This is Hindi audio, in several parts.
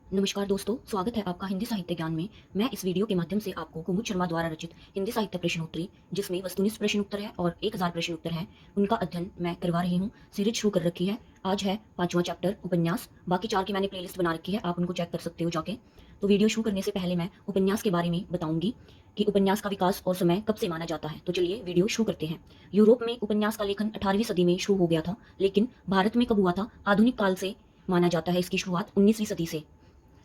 नमस्कार दोस्तों, स्वागत है आपका हिंदी साहित्य ज्ञान में। मैं इस वीडियो के माध्यम से आपको कुमुद शर्मा द्वारा रचित हिंदी साहित्य प्रश्नोत्तरी, जिसमें वस्तुनिष्ठ प्रश्न उत्तर है और 1000 प्रश्न उत्तर है, उनका अध्ययन मैं करवा रही हूँ। सीरीज शुरू कर रखी है। आज है 5वां चैप्टर उपन्यास। बाकी 4 की मैंने प्लेलिस्ट बना रखी है, आप उनको चेक कर सकते हो जाके। तो वीडियो शुरू करने से पहले मैं उपन्यास के बारे में बताऊंगी कि उपन्यास का विकास और समय कब से माना जाता है। तो चलिए वीडियो शुरू करते हैं। यूरोप में उपन्यास का लेखन 18वीं सदी में शुरू हो गया था, लेकिन भारत में कब हुआ था? आधुनिक काल से माना जाता है इसकी शुरुआत 19वीं सदी से।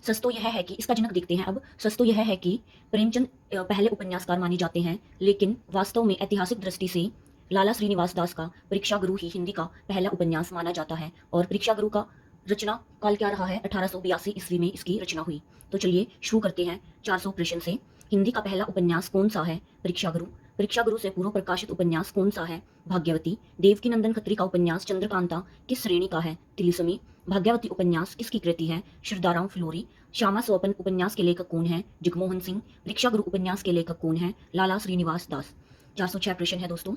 सच तो यह है कि इसका जनक देखते हैं अब। सच तो यह है कि प्रेमचंद पहले उपन्यासकार माने जाते हैं, लेकिन वास्तव में ऐतिहासिक दृष्टि से लाला श्रीनिवास दास का परीक्षा गुरु ही हिंदी का पहला उपन्यास माना जाता है। और परीक्षा गुरु का रचना काल क्या रहा है? 1882 ईस्वी में इसकी रचना हुई। तो चलिए शुरू करते हैं 400 प्रश्न से। हिंदी का पहला उपन्यास कौन सा है? परीक्षा गुरु। परीक्षा गुरु से पूर्व प्रकाशित उपन्यास कौन सा है? भाग्यवती। देवकीनंदन खत्री का उपन्यास चंद्रकांता किस श्रेणी का है? तिलिस्मी। भाग्यवती उपन्यास किसकी कृति है? श्रद्धाराम फ्लोरी। श्यामा स्वपन उपन्यास के लेखक कौन है? जगमोहन सिंह। परीक्षा गुरु उपन्यास के लेखक कौन है? लाला श्रीनिवास दास। 406 प्रश्न है दोस्तों।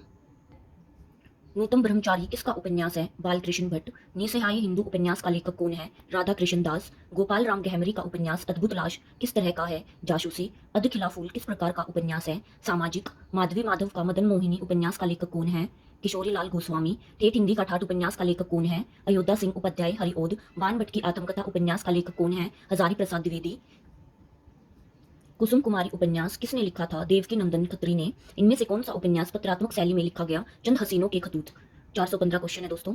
नूतन ब्रह्मचारी किसका उपन्यास है? बालकृष्ण भट्ट। निसहाय हिंदू उपन्यास का लेखक कौन है? राधा कृष्ण दास। गोपाल राम गहमरी का उपन्यास अद्भुत लाश किस तरह का है? जासूसी। अधखिला फूल किस प्रकार का उपन्यास है? सामाजिक। माधवी माधव का मदन मोहिनी उपन्यास का लेखक कौन है? किशोरी लाल गोस्वामी। ठेठ हिंदी का ठाठ उपन्यास का लेखक कौन है? अयोध्या सिंह उपाध्याय हरिओद। बाण भट्ट की आत्मकथा उपन्यास का लेखक कौन है? हजारी प्रसाद द्विवेदी। कुसुम कुमारी उपन्यास किसने लिखा था? देवकीनंदन खत्री ने। इनमें से कौन सा उपन्यास पत्रात्मक शैली में लिखा गया? चंद हसीनों के खतूत। 415 क्वेश्चन है दोस्तों।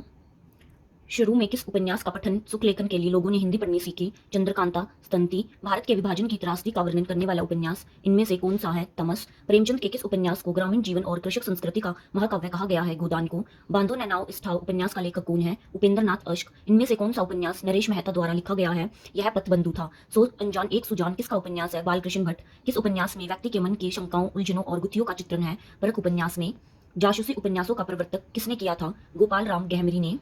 शुरू में किस उपन्यास का पठन सुख लेखन के लिए लोगों ने हिंदी पढ़नी सीखी? चंद्रकांता। स्तंती। भारत के विभाजन की त्रासदी का वर्णन करने वाला उपन्यास इनमें से कौन सा है? तमस। प्रेमचंद के किस उपन्यास को ग्रामीण जीवन और कृषक संस्कृति का महाकाव्य कहा गया है? गोदान को। बांधो नैनाओ स्थाओ उपन्यास का लेखक कौन है? उपेंद्र नाथ अश्क। इनमें से कौन सा उपन्यास नरेश मेहता द्वारा लिखा गया है? यह पथबंधु था। सो अनजान एक सुजान किसका उपन्यास है? बालकृष्ण भट्ट। किस उपन्यास में व्यक्ति के मन की शंकाओं, उलझनों और गुत्थियों का चित्रण है? परख उपन्यास में। जासूसी उपन्यासों का प्रवर्तक किसने किया था? गोपाल राम गहमरी ने।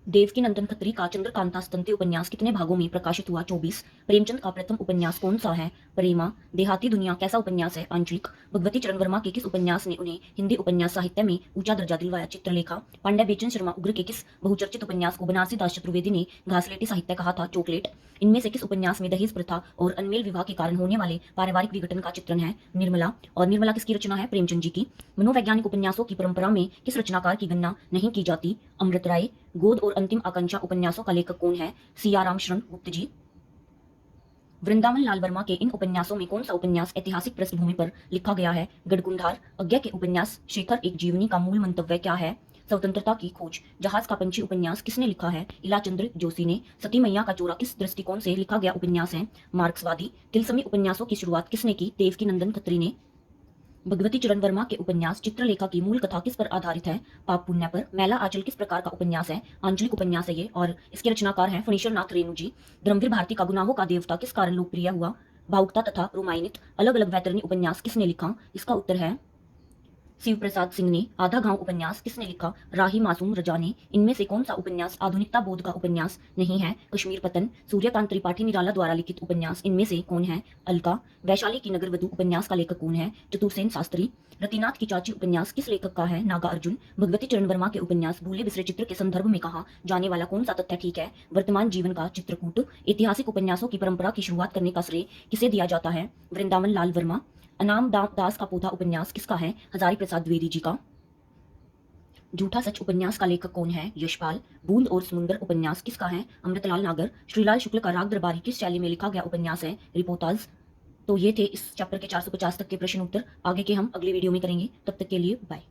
देवकीनंदन खत्री का चंद्रकांता स्तंती उपन्यास कितने भागों में प्रकाशित हुआ? 24। प्रेमचंद का प्रथम उपन्यास कौन सा है? प्रेमा। देहाती दुनिया कैसा उपन्यास है? आंचलिक। भगवती चरण वर्मा के किस उपन्यास ने उन्हें हिंदी उपन्यास साहित्य में ऊंचा दर्जा दिलवाया? चित्रलेखा। पांड्या बेचन शर्मा उग्र के किस बहुचर्चित उपन्यास को बनारसी दास चतुर्वेदी ने घासलेटी साहित्य कहा था? चॉकलेट। इनमें से किस उपन्यास में दहेज प्रथा और अनमेल विवाह के कारण होने वाले पारिवारिक विघटन का चित्रण है? निर्मला। और निर्मला किसकी रचना है? प्रेमचंद जी की। मनोवैज्ञानिक उपन्यासों की परंपरा में किस रचनाकार की गणना नहीं की जाती? अमृत राय। गोद और अंतिम आकांक्षा उपन्यासों का लेखक कौन है? सियाराम शरण गुप्त जी। वृंदावन लाल वर्मा के इन उपन्यासों में कौन सा उपन्यास ऐतिहासिक पृष्ठभूमि पर लिखा गया है? गढ़कुंडार। अज्ञा के उपन्यास शेखर एक जीवनी का मूल मंतव्य क्या है? स्वतंत्रता की खोज। जहाज का पंछी उपन्यास किसने लिखा है? इलाचंद्र जोशी ने। सती मैया का चोरा किस दृष्टिकोण से लिखा गया उपन्यास है? मार्क्सवादी। तिलस्मी उपन्यासों की शुरुआत किसने की? देवकीनंदन खत्री ने। भगवती चरण वर्मा के उपन्यास चित्रलेखा की मूल कथा किस पर आधारित है? पाप पुण्य पर। मैला आंचल किस प्रकार का उपन्यास है? आंचलिक उपन्यास है ये, और इसके रचनाकार हैं फणीश्वर नाथ रेणु जी। धर्मवीर भारती का गुनाहों का देवता किस कारण लोकप्रिय हुआ? भावुकता तथा रोमायनित। अलग अलग वैतरणी उपन्यास किसने लिखा? इसका उत्तर है शिव प्रसाद सिंह ने। आधा गांव उपन्यास किसने लिखा? राही मासूम रजा ने। इनमें से कौन सा उपन्यास आधुनिकता बोध का उपन्यास नहीं है? कश्मीर पतन। सूर्यकांत त्रिपाठी निराला द्वारा लिखित उपन्यास इनमें से कौन है? अलका। वैशाली की नगरवधु उपन्यास का लेखक कौन है? चतुरसेन शास्त्री। रतिनाथ की चाची उपन्यास किस लेखक का है? नागा अर्जुन। भगवती चरण वर्मा के उपन्यास भूले बिसरे चित्र के संदर्भ में कहा जाने वाला कौन सा तथ्य ठीक है? वर्तमान जीवन का चित्रकूट। ऐतिहासिक उपन्यासों की परंपरा की शुरुआत करने का श्रेय किसे दिया जाता है? वृंदावन लाल वर्मा। अनाम दास का पौधा उपन्यास किसका है? हजारी प्रसाद द्विवेदी जी का। झूठा सच उपन्यास का लेखक कौन है? यशपाल। बूंद और समुंदर उपन्यास किसका है? अमृतलाल नागर। श्रीलाल शुक्ल का राग दरबारी किस शैली में लिखा गया उपन्यास है? रिपोर्टाज। तो ये थे इस चैप्टर के 450 तक के प्रश्न उत्तर। आगे के हम अगली वीडियो में करेंगे। तब तक के लिए बाय।